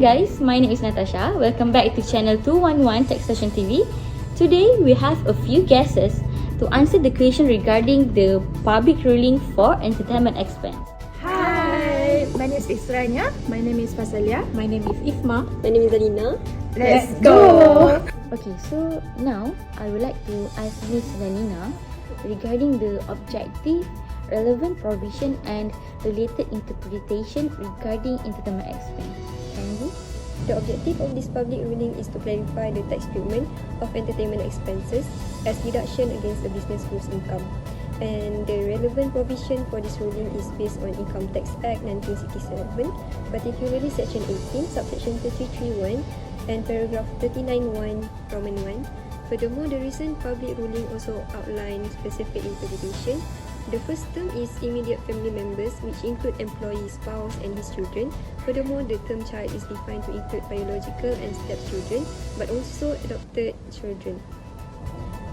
guys, my name is Natasha. Welcome back to channel 211 Taxation TV. Today we have a few guesses to answer the question regarding the public ruling for entertainment expense. Hi, my name is Isranya. My name is Fasalia. My name is Ifma. My name is Alina. Let's go! Okay, so now I would like to ask Miss Zanina regarding the objective, relevant provision and related interpretation regarding entertainment expense. Can you? The objective of this public ruling is to clarify the tax treatment of entertainment expenses as deduction against a business gross income. And the relevant provision for this ruling is based on Income Tax Act 1967, particularly Section 18, Subsection 33(1) and Paragraph 39(1) Roman 1. Furthermore, the recent public ruling also outlines specific interpretation. The first term is immediate family members, which include employee, spouse and his children. Furthermore, the term child is defined to include biological and stepchildren, but also adopted children.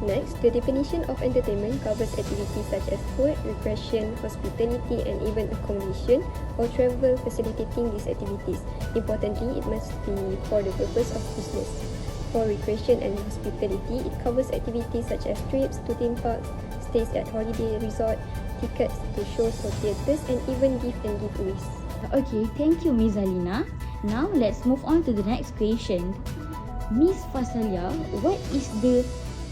Next, the definition of entertainment covers activities such as food, recreation, hospitality and even accommodation or travel facilitating these activities. Importantly, it must be for the purpose of business. For recreation and hospitality, it covers activities such as trips to theme parks, stays at holiday resort, tickets to shows or theatres and even gift and giveaways. Okay, thank you Miss Alina. Now let's move on to the next question. Miss Fasalia, what is the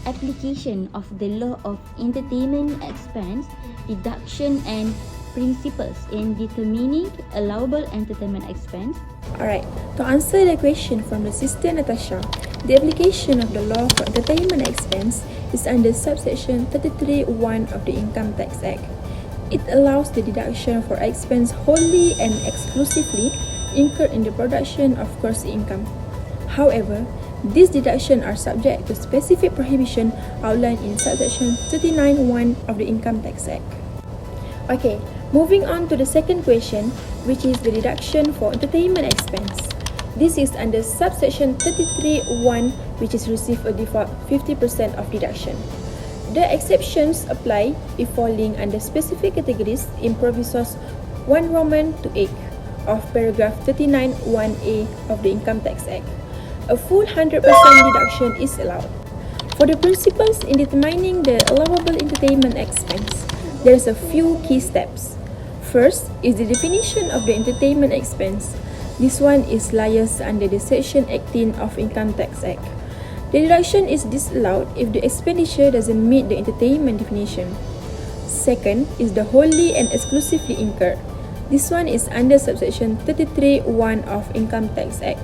application of the law of entertainment expense deduction and principles in determining allowable entertainment expense? Alright, to answer the question from the sister Natasha, the application of the law for entertainment expense is under subsection 33(1) of the Income Tax Act. It allows the deduction for expense wholly and exclusively incurred in the production of gross income. However, these deductions are subject to specific prohibition outlined in subsection 39(1) of the Income Tax Act. Okay, moving on to the second question, which is the deduction for entertainment expense. This is under subsection 33(1), which is receive a default 50% of deduction. The exceptions apply if falling under specific categories in Provisos 1 Roman to 8 of paragraph 39(1)(a) of the Income Tax Act. A full 100% deduction is allowed. For the principles in determining the allowable entertainment expense, there is a few key steps. First is the definition of the entertainment expense. This one is liaised under the Section 18 of Income Tax Act. The deduction is disallowed if the expenditure doesn't meet the entertainment definition. Second is the wholly and exclusively incurred. This one is under subsection 33(1) of Income Tax Act.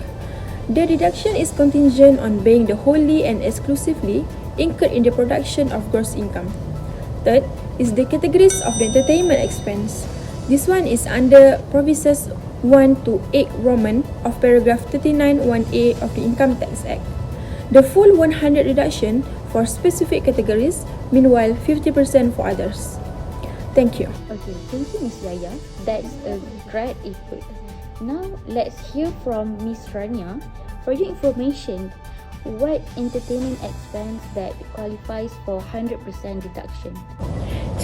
The deduction is contingent on being the wholly and exclusively incurred in the production of gross income. Third is the categories of the entertainment expense. This one is under Provisos 1 to 8 Roman of paragraph 39(1)(a) of the Income Tax Act. The full 100 reduction for specific categories, meanwhile 50% for others. Thank you. Okay, thank you Miss Yaya. That's a great input. Now let's hear from Miss Rania. For your information, what entertainment expense that qualifies for 100% deduction?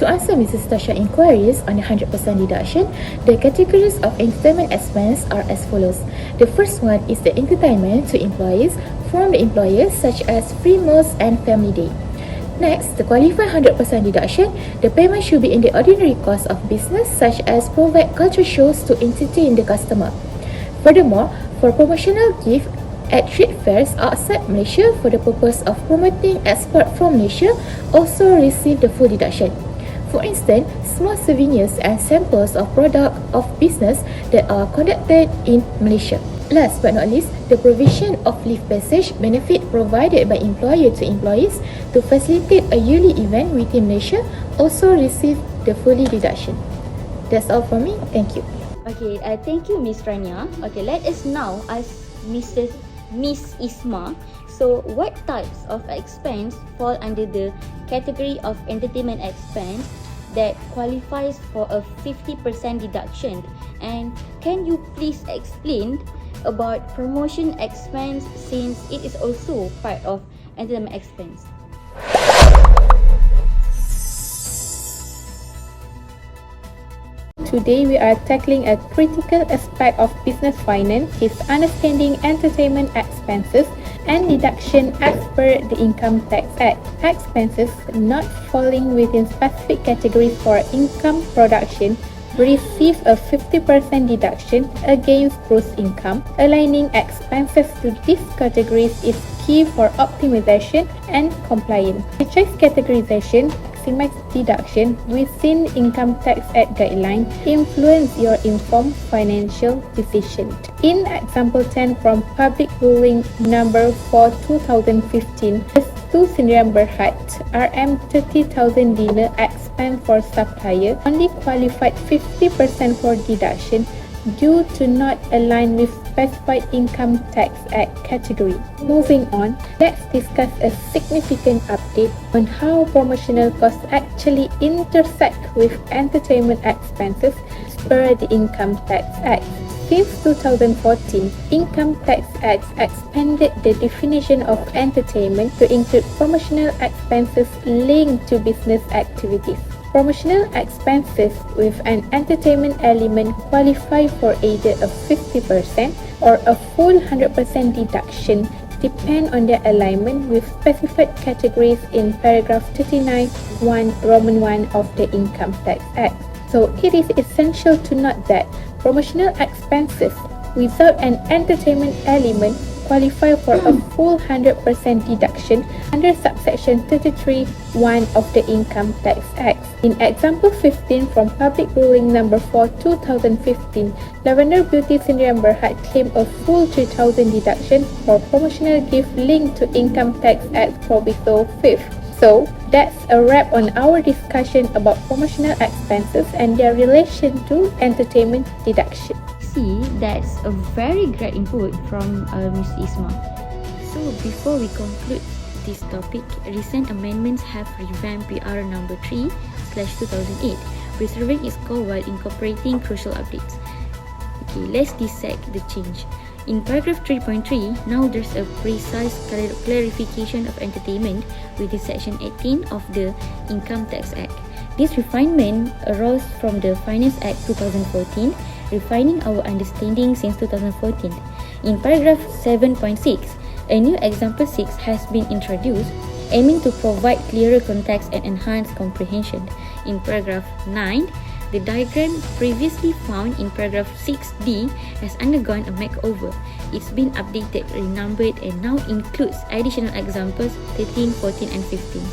To answer Mrs. Tasha's inquiries on the 100% deduction, the categories of entertainment expense are as follows. The first one is the entertainment to employees from the employers, such as free meals and family day. Next, to qualify 100% deduction, the payment should be in the ordinary course of business, such as provide culture shows to entertain the customer. Furthermore, for promotional gift at trade fairs outside Malaysia for the purpose of promoting export from Malaysia also receive the full deduction. For instance, small souvenirs and samples of product of business that are conducted in Malaysia. Last but not least, the provision of leave passage benefit provided by employer to employees to facilitate a yearly event within Malaysia also receive the fully deduction. That's all from me. Thank you. Okay, thank you Miss Rania. Okay, let us now ask Miss Isma. So, what types of expense fall under the category of entertainment expense that qualifies for a 50% deduction? And can you please explain about promotion expense since it is also part of entertainment expense? today we are tackling a critical aspect of business finance is understanding entertainment expenses and deduction as per the Income Tax Act. Expenses not falling within specific categories for income production receive a 50% deduction against gross income. Aligning expenses to these categories is key for optimization and compliance. Purchase categorization maximize deduction within Income Tax Act guideline influence your informed financial decision. In example 10 from Public Ruling Number 4 2015, to Sdn Bhd RM30,000 dinner expense for supplier only qualified 50% for deduction due to not align with specified Income Tax Act category. Moving on, let's discuss a significant update on how promotional costs actually intersect with entertainment expenses per the Income Tax Act. Since 2014, Income Tax Act expanded the definition of entertainment to include promotional expenses linked to business activities. Promotional expenses with an entertainment element qualify for either a 50% or a full 100% deduction depend on their alignment with specified categories in paragraph 39 1 Roman 1 of the Income Tax Act. So it is essential to note that promotional expenses without an entertainment element qualify for a full 100% deduction under subsection 33(1) of the Income Tax Act. In example 15 from Public Ruling Number 4 2015, Lavender Beauty Sdn Bhd claimed a full 3,000 deduction for promotional gift linked to Income Tax Act Proviso 5th. So, that's a wrap on our discussion about promotional expenses and their relation to entertainment deduction. See, that's a very great input from Ms. Isma. So before we conclude this topic, recent amendments have revamped PR number 3/2008, preserving its core while incorporating crucial updates. Okay, let's dissect the change. In paragraph 3.3, now there's a precise clarification of entertainment within section 18 of the Income Tax Act. This refinement arose from the Finance Act 2014, refining our understanding since 2014. In paragraph 7.6, a new example 6 has been introduced, aiming to provide clearer context and enhance comprehension. In paragraph 9, the diagram previously found in paragraph 6D has undergone a makeover. It's been updated, renumbered, and now includes additional examples 13, 14, and 15.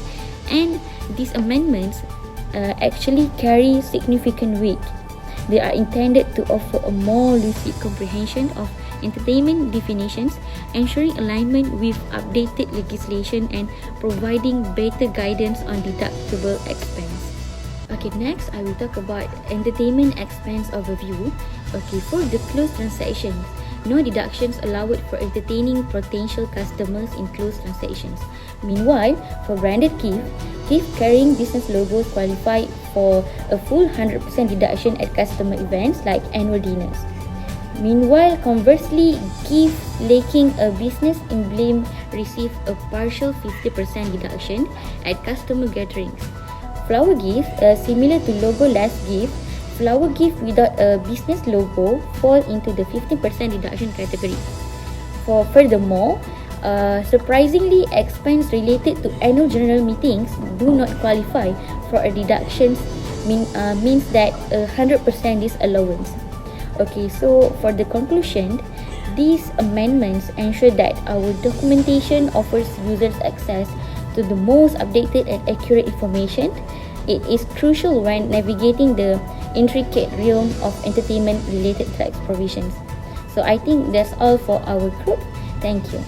And these amendments actually carry significant weight. They are intended to offer a more lucid comprehension of entertainment definitions, ensuring alignment with updated legislation and providing better guidance on deductible expense. Okay, next I will talk about entertainment expense overview. Okay, for the closed transactions, no deductions allowed for entertaining potential customers in closed transactions. Meanwhile, for branded gift carrying business logos qualify for a full 100% deduction at customer events like annual dinners. Meanwhile, conversely, gift lacking a business emblem receive a partial 50% deduction at customer gatherings. Flower gift, similar to logo-less gift, flower gift without a business logo fall into the 15% deduction category. Furthermore, surprisingly, expense related to annual general meetings do not qualify for a deduction, means that 100% disallowance. Okay, so for the conclusion, these amendments ensure that our documentation offers users access to the most updated and accurate information. It is crucial when navigating the intricate realm of entertainment-related tax provisions. So I think that's all for our group. Thank you.